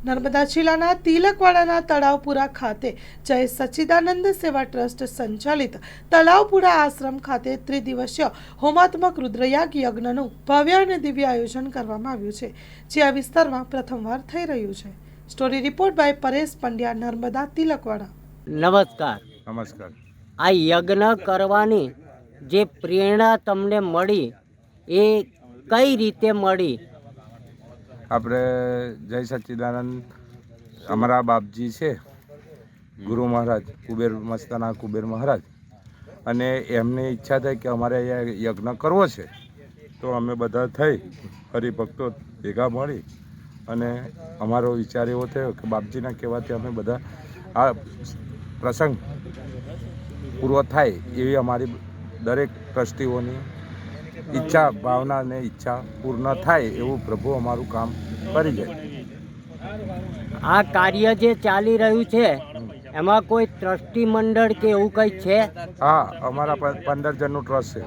નર્મદા જિલ્લાના તિલકવાડાના તળાવપુરા ખાતે જય સચ્ચિદાનંદ સેવા ટ્રસ્ટ સંચાલિત તળાવપુરા આશ્રમ ખાતે ત્રિદિવસીય હોમાત્મક રુદ્રયાગ યજ્ઞનું ભવ્ય અને દિવ્ય આયોજન કરવામાં આવ્યું છે, જે આ વિસ્તારમાં પ્રથમવાર થઈ રહ્યું છે. Story report by Paresh Pandya, Narmada Tilakwada. નમસ્કાર. આ યજ્ઞ કરવાની જે પ્રેરણા તમને મળી એ કઈ રીતે મળી? આપણે જય સચ્ચિદાનંદ અમારા બાપજી છે, ગુરુ મહારાજ કુબેર મસ્તાના કુબેર મહારાજ, અને એમની ઈચ્છા થઈ કે અમારે અહીંયા યજ્ઞ કરવો છે. તો અમે બધા થઈ હરિભક્તો ભેગા મળી અને અમારો વિચાર એવો થયો કે બાપજીના કહેવાથી અમે બધા આ પ્રસંગ પૂરો થાય એવી અમારી દરેક ટ્રસ્ટીઓની ઈચ્છા, ભાવના અને ઈચ્છા પૂર્ણ થાય એવું પ્રભુ અમારું કામ કરી જાય. આ કાર્ય જે ચાલી રહ્યું છે એમાં કોઈ ટ્રસ્ટી મંડળ કે એવું કંઈ છે? હા, અમારા 15 જણનું ટ્રસ્ટ છે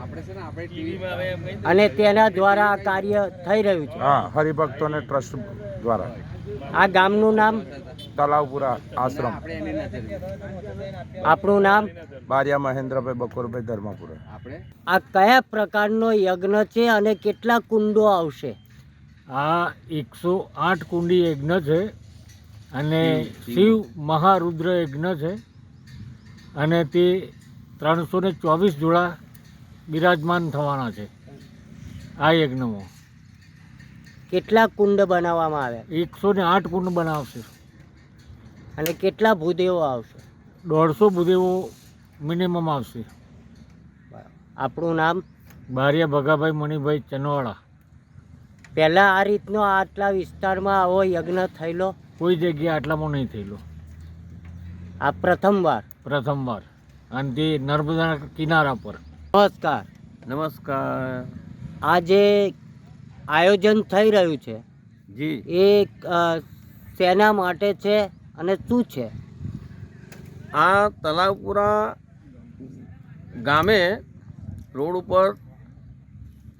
અને તેના દ્વારા આ કાર્ય થઈ રહ્યું છે. હા, હરિભક્તોને ટ્રસ્ટ દ્વારા. આ ગામનું નામ? તળાવપુરા આશ્રમ. આપણું નામ? બારિયા મહેન્દ્રભાઈ બકોરભાઈ ધર્માપુરા. આ કયા પ્રકારનો યજ્ઞ છે અને કેટલા કુંડો આવશે? આ 108 કુંડી યજ્ઞ છે અને શિવ મહારુદ્ર યજ્ઞ છે અને તે 324 જોડા બિરાજમાન થવાના છે આ યજ્ઞમાં. કેટલા કુંડ બનાવવામાં આવ્યા? 108 કુંડ બનાવશે અને કેટલા ભૂદેવો આવશે? 150 ભૂદેવો મિનિમમ આવશે. આપણું નામ? બારિયા ભગાભાઈ મણિભાઈ ચનવાડા. પહેલાં આ રીતનો આટલા વિસ્તારમાં આવો યજ્ઞ થયેલો? કોઈ જગ્યાએ આટલામાં નહીં થયેલો, આ પ્રથમવાર અને તે નર્મદા કિનારા પર. નમસ્કાર. નમસ્કાર આ જે આયોજન થઈ રહ્યું છે જી, એ શેના માટે છે અને શું છે? આ તલાવપુરા ગામે રોડ ઉપર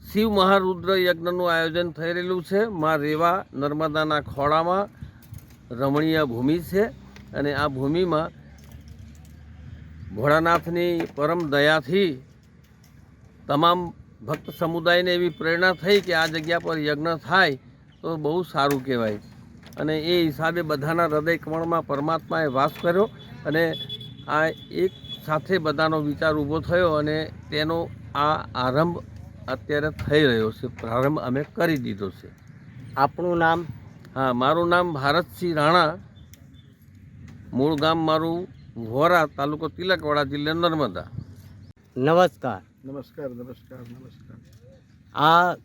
શિવ મહારુદ્ર યજ્ઞનું આયોજન થઈ રહેલું છે. માં રેવા નર્મદાના ખોળામાં રમણીય ભૂમિ છે અને આ ભૂમિમાં ભોળાનાથની પરમ દયાથી તમામ ભક્ત સમુદાયને એવી પ્રેરણા થઈ કે આ જગ્યા પર યજ્ઞ થાય તો બહુ સારું કહેવાય, અને એ હિસાબે બધાના હૃદય કમળમાં પરમાત્માએ વાસ કર્યો અને આ એક સાથે બધાનો વિચાર ઊભો થયો અને તેનો આ આરંભ અત્યારે થઈ રહ્યો છે. પ્રારંભ અમે કરી દીધો છે. આપણું નામ? હા, મારું નામ ભારતસિંહ રાણા, મૂળ ગામ મારું વોરા, તાલુકો તિલકવાડા, જિલ્લા નર્મદા. નમસ્કાર. નમસ્કાર. આ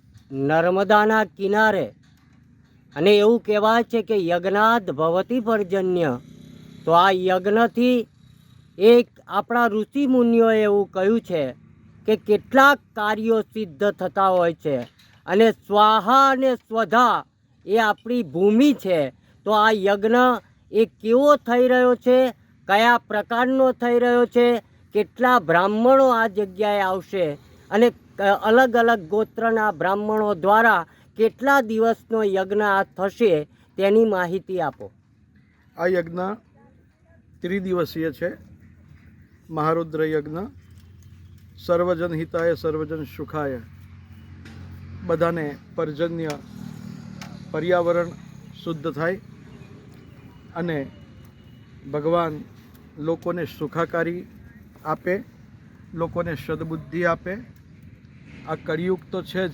નર્મદાના કિનારે અને એવું કહેવાય છે કે યજ્ઞાદ ભવતી પર્જન્ય, તો આ યજ્ઞથી એક આપણા ઋષિ મુનિઓએ એવું કહ્યું છે કે કેટલાક કાર્યો સિદ્ધ થતા હોય છે અને સ્વાહા અને સ્વધા એ આપણી ભૂમિ છે. તો આ યજ્ઞ એ કેવો થઈ રહ્યો છે, કયા પ્રકારનો થઈ રહ્યો છે, કેટલા બ્રાહ્મણો આ જગ્યાએ આવશે અને અલગ અલગ ગોત્રના બ્રાહ્મણો દ્વારા કેટલા દિવસનો યજ્ઞ આ થશે તેની માહિતી આપો. આ યજ્ઞ ત્રિદિવસીય છે. મહારુદ્ર યજ્ઞ સર્વજન હિતાય સર્વજન સુખાય, બધાને પર્જન્ય પર્યાવરણ શુદ્ધ થાય અને ભગવાન લોકોને સુખાકારી આપે, લોકોને સદબુદ્ધિ આપે. આ કળિયુગ તો છે જ,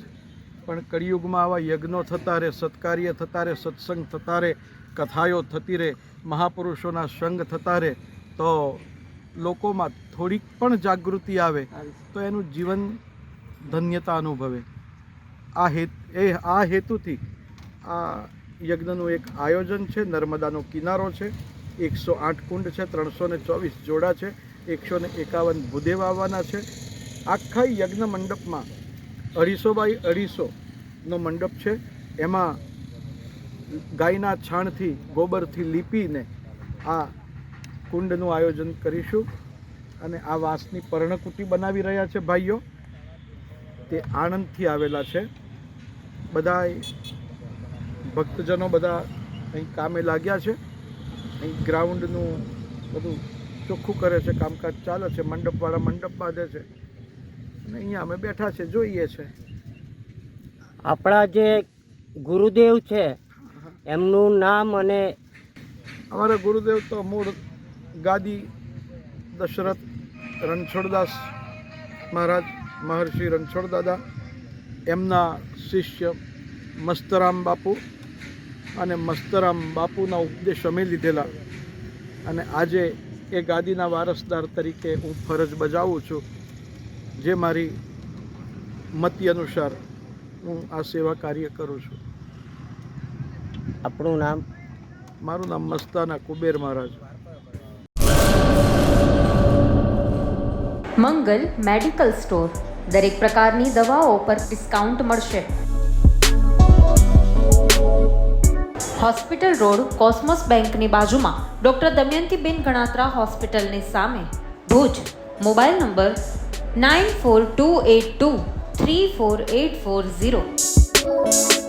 પણ કળિયુગમાં આવા યજ્ઞો થતા રહે, સત્કાર્ય થતા રહે, સત્સંગ થતા રહે, કથાઓ થતી રહે, મહાપુરુષોના સંગ થતા રહે, તો લોકોમાં થોડીક પણ જાગૃતિ આવે તો એનું જીવન ધન્યતા અનુભવે. આ હેતુથી આ યજ્ઞનું એક આયોજન છે. નર્મદાનો કિનારો છે, 108 કુંડ છે, 324 જોડા છે, 151 ભૂદેવ આવવાના છે. આખા યજ્ઞ મંડપમાં 250 બાય 250નો મંડપ છે. એમાં ગાયના છાણથી, ગોબરથી લીપીને આ કુંડનું આયોજન કરીશું અને આ વાંસની પર્ણકુટી બનાવી રહ્યા છે ભાઈઓ, તે આણંદથી આવેલા છે. બધા ભક્તજનો બધા અહીં કામે લાગ્યા છે. અહીં ગ્રાઉન્ડનું બધું ચોખ્ખું કરે છે, કામકાજ ચાલે છે, મંડપવાળા મંડપ બાંધે છે અને અહીંયા અમે બેઠા છે, જોઈએ છે. આપણા જે ગુરુદેવ છે એમનું નામ અને અમારા ગુરુદેવ તો મૂળ ગાદી દશરથ રણછોડદાસ મહારાજ, મહર્ષિ રણછોડ દાદા, એમના શિષ્ય મસ્તરામ બાપુ, અને મસ્તરામ બાપુના ઉપદેશ અમે લીધેલા અને આજે એ ગાદીના વારસદાર તરીકે હું ફરજ બજાવું છું. જે મારી મતિ અનુસાર હું આ સેવા કાર્ય કરું છું. આપણું નામ? મારું નામ મસ્તાના કુબેર મહારાજ. મંગલ મેડિકલ સ્ટોર, દરેક પ્રકારની દવાઓ પર ડિસ્કાઉન્ટ મળશે. હોસ્પિટલ રોડ, કોસ્મોસ બેંકની બાજુમાં, ડૉક્ટર દમયંતીબેન ગણાત્રા હોસ્પિટલની સામે, ભુજ. Mobile number 9428234840.